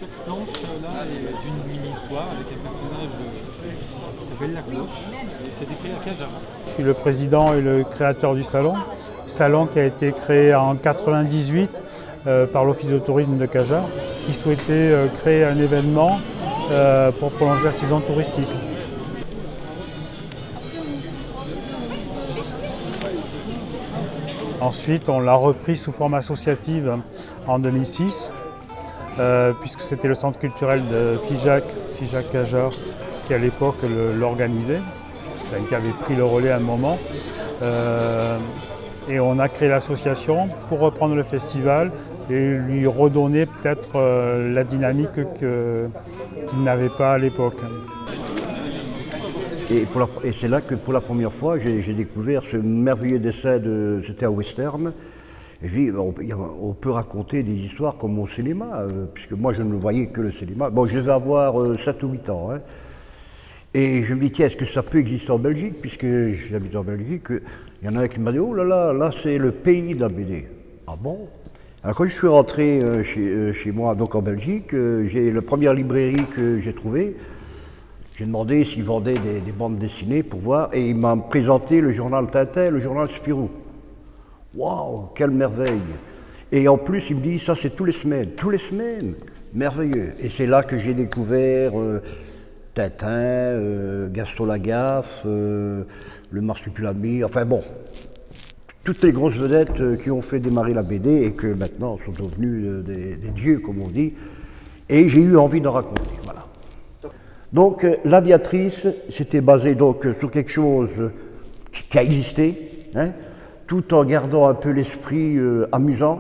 Chaque planche là est d'une mini-histoire avec un personnage qui s'appelle La Cloche. Et c'est écrit à Caja. Je suis le président et le créateur du salon qui a été créé en 1998 par l'Office de tourisme de Caja, qui souhaitait créer un événement pour prolonger la saison touristique. Ensuite, on l'a repris sous forme associative en 2006, puisque c'était le centre culturel de Figeac Caja, qui à l'époque l'organisait, qui avait pris le relais à un moment. Et on a créé l'association pour reprendre le festival et lui redonner peut-être la dynamique qu'il n'avait pas à l'époque. Et c'est là que pour la première fois, j'ai découvert ce merveilleux dessin, c'était un western. Et puis, on peut raconter des histoires comme au cinéma, puisque moi je ne voyais que le cinéma. Bon, je devais avoir 7 ou 8 ans. Hein. Et je me dis, tiens, est-ce que ça peut exister en Belgique? Puisque j'habite en Belgique, il y en a un qui m'a dit, oh là là, là c'est le pays de la BD. Ah bon? Alors quand je suis rentré chez moi, donc en Belgique, j'ai la première librairie que j'ai trouvée. J'ai demandé s'ils vendaient des bandes dessinées pour voir, et il m'a présenté le journal Tintin, le journal Spirou. Waouh, quelle merveille! Et en plus, il me dit, ça c'est tous les semaines, merveilleux. Et c'est là que j'ai découvert Tintin, Gaston Lagaffe, le Marsupilami, enfin bon, toutes les grosses vedettes qui ont fait démarrer la BD et que maintenant sont devenus des dieux, comme on dit. Et j'ai eu envie d'en raconter, voilà. Donc l'Aviatrice, c'était basé donc sur quelque chose qui a existé, hein, tout en gardant un peu l'esprit amusant,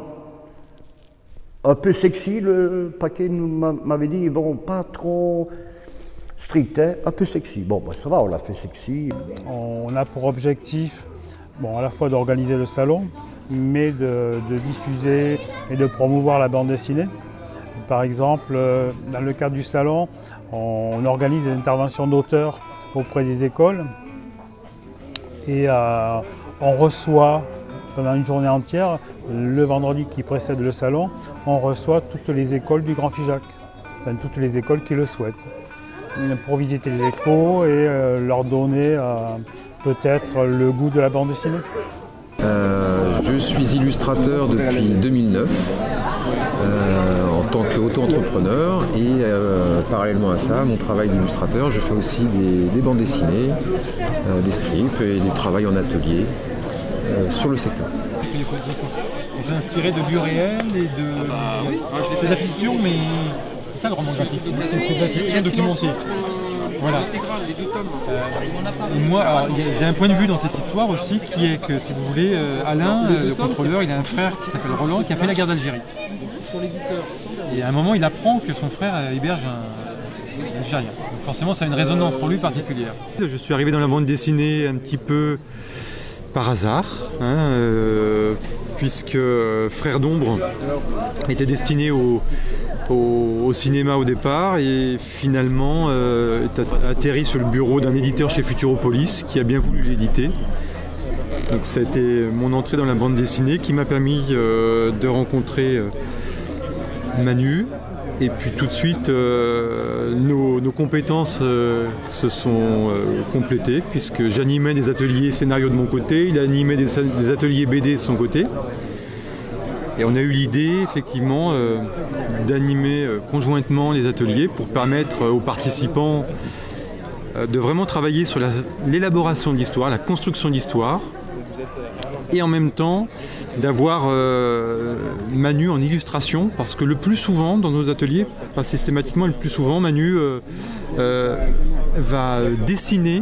un peu sexy. Le paquet m'avait dit, bon, pas trop strict, hein, un peu sexy. Bon, ben, ça va, on l'a fait sexy. On a pour objectif, bon, à la fois d'organiser le salon, mais de diffuser et de promouvoir la bande dessinée. Par exemple, dans le cadre du salon, on organise des interventions d'auteurs auprès des écoles et on reçoit pendant une journée entière, le vendredi qui précède le salon, on reçoit toutes les écoles du Grand Figeac, enfin, toutes les écoles qui le souhaitent, pour visiter les expos et leur donner peut-être le goût de la bande dessinée. Je suis illustrateur depuis 2009 en tant qu'auto-entrepreneur et parallèlement à ça, mon travail d'illustrateur, je fais aussi des bandes dessinées, des strips et du travail en atelier sur le secteur. On s'est inspiré de lieux réels et de... C'est de la fiction, mais c'est ça le roman graphique, c'est de la fiction documentée. Voilà. Moi, j'ai un point de vue dans cette histoire aussi qui est que, si vous voulez, Alain, le contrôleur, il a un frère qui s'appelle Roland qui a fait la guerre d'Algérie. Et à un moment, il apprend que son frère héberge un Algérien. Donc forcément, ça a une résonance pour lui particulière. Je suis arrivé dans la bande dessinée un petit peu par hasard, hein, puisque Frères d'ombre était destiné au cinéma au départ et finalement est atterri sur le bureau d'un éditeur chez Futuropolis qui a bien voulu l'éditer. Donc ça a été mon entrée dans la bande dessinée qui m'a permis de rencontrer Manu. Et puis tout de suite, nos compétences se sont complétées puisque j'animais des ateliers scénario de mon côté, il animait des ateliers BD de son côté. Et on a eu l'idée effectivement d'animer conjointement les ateliers pour permettre aux participants de vraiment travailler sur l'élaboration de l'histoire, la construction de l'histoire, et en même temps d'avoir Manu en illustration, parce que le plus souvent dans nos ateliers, pas systématiquement, le plus souvent Manu va dessiner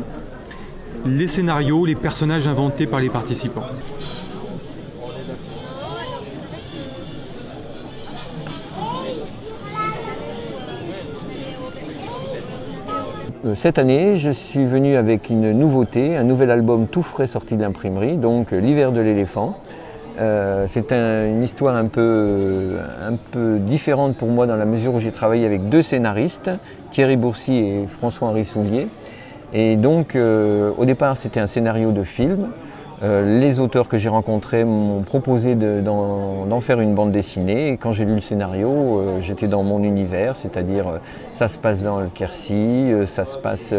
les scénarios, les personnages inventés par les participants. Cette année, je suis venu avec une nouveauté, un nouvel album tout frais sorti de l'imprimerie, donc L'hiver de l'éléphant. C'est une histoire un peu différente pour moi dans la mesure où j'ai travaillé avec deux scénaristes, Thierry Bourcy et François-Henri Soulier. Et donc au départ c'était un scénario de film. Les auteurs que j'ai rencontrés m'ont proposé d'en faire une bande dessinée et quand j'ai lu le scénario, j'étais dans mon univers, c'est-à-dire ça se passe dans le Quercy, ça se passe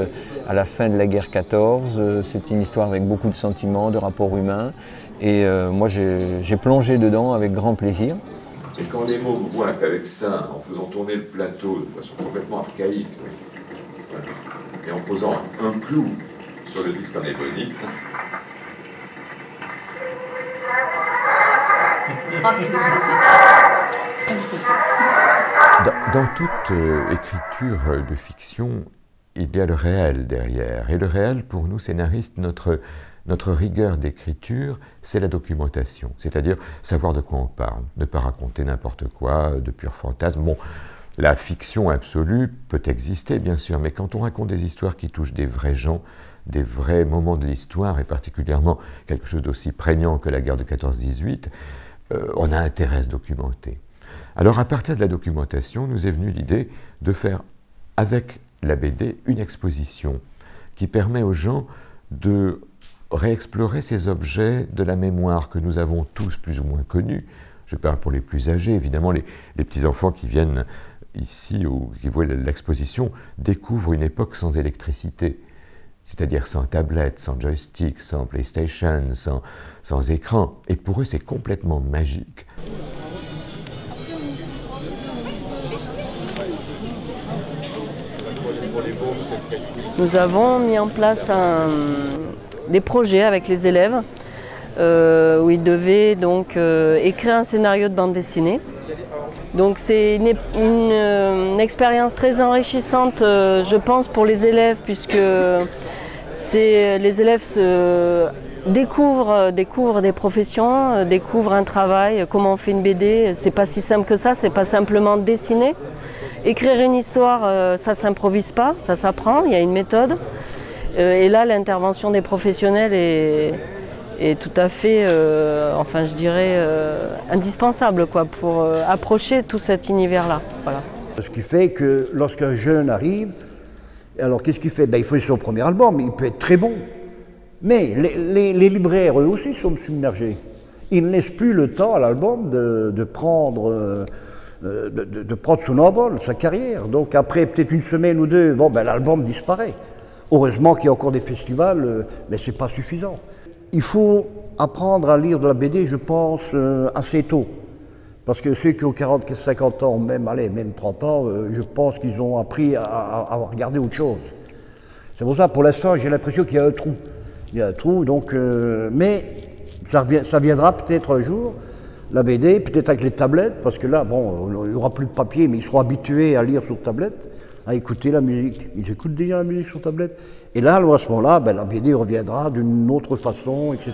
à la fin de la guerre 14, c'est une histoire avec beaucoup de sentiments, de rapports humains et moi j'ai plongé dedans avec grand plaisir. Et quand Nemo voit qu'avec ça, en faisant tourner le plateau de façon complètement archaïque, voilà, et en posant un clou sur le disque en ébonite, Dans toute écriture de fiction, il y a le réel derrière. Et le réel, pour nous scénaristes, notre rigueur d'écriture, c'est la documentation. C'est-à-dire savoir de quoi on parle, ne pas raconter n'importe quoi, de purs fantasmes. Bon, la fiction absolue peut exister, bien sûr, mais quand on raconte des histoires qui touchent des vrais gens, des vrais moments de l'histoire, et particulièrement quelque chose d'aussi prégnant que la guerre de 14-18, on a intérêt à se documenter. Alors à partir de la documentation, nous est venue l'idée de faire avec la BD une exposition qui permet aux gens de réexplorer ces objets de la mémoire que nous avons tous plus ou moins connus. Je parle pour les plus âgés, évidemment les petits-enfants qui viennent ici ou qui voient l'exposition découvrent une époque sans électricité, c'est-à-dire sans tablette, sans joystick, sans PlayStation, sans écran. Et pour eux, c'est complètement magique. Nous avons mis en place des projets avec les élèves où ils devaient donc écrire un scénario de bande dessinée. Donc c'est une expérience très enrichissante, je pense, pour les élèves, puisque les élèves découvrent des professions, découvrent un travail, comment on fait une BD. C'est pas si simple que ça, c'est pas simplement dessiner. Écrire une histoire, ça s'improvise pas, ça s'apprend, il y a une méthode. Et là, l'intervention des professionnels est tout à fait, enfin je dirais, indispensable quoi, pour approcher tout cet univers-là. Voilà. Ce qui fait que lorsqu'un jeune arrive, alors qu'est-ce qu'il fait? Il faut son premier album, il peut être très bon. Mais les libraires, eux aussi, sont submergés. Ils ne laissent plus le temps à l'album de prendre son envol, sa carrière. Donc après peut-être une semaine ou deux, l'album disparaît. Heureusement qu'il y a encore des festivals, mais ce n'est pas suffisant. Il faut apprendre à lire de la BD, je pense, assez tôt. Parce que ceux qui ont 40, 50 ans, même 30 ans, je pense qu'ils ont appris à regarder autre chose. C'est pour ça, pour l'instant, j'ai l'impression qu'il y a un trou. Il y a un trou, donc, mais ça viendra peut-être un jour. La BD, peut-être avec les tablettes, parce que là, il n'y aura plus de papier, mais ils seront habitués à lire sur tablette, à écouter la musique. Ils écoutent déjà la musique sur tablette. Et là, à ce moment-là, la BD reviendra d'une autre façon, etc.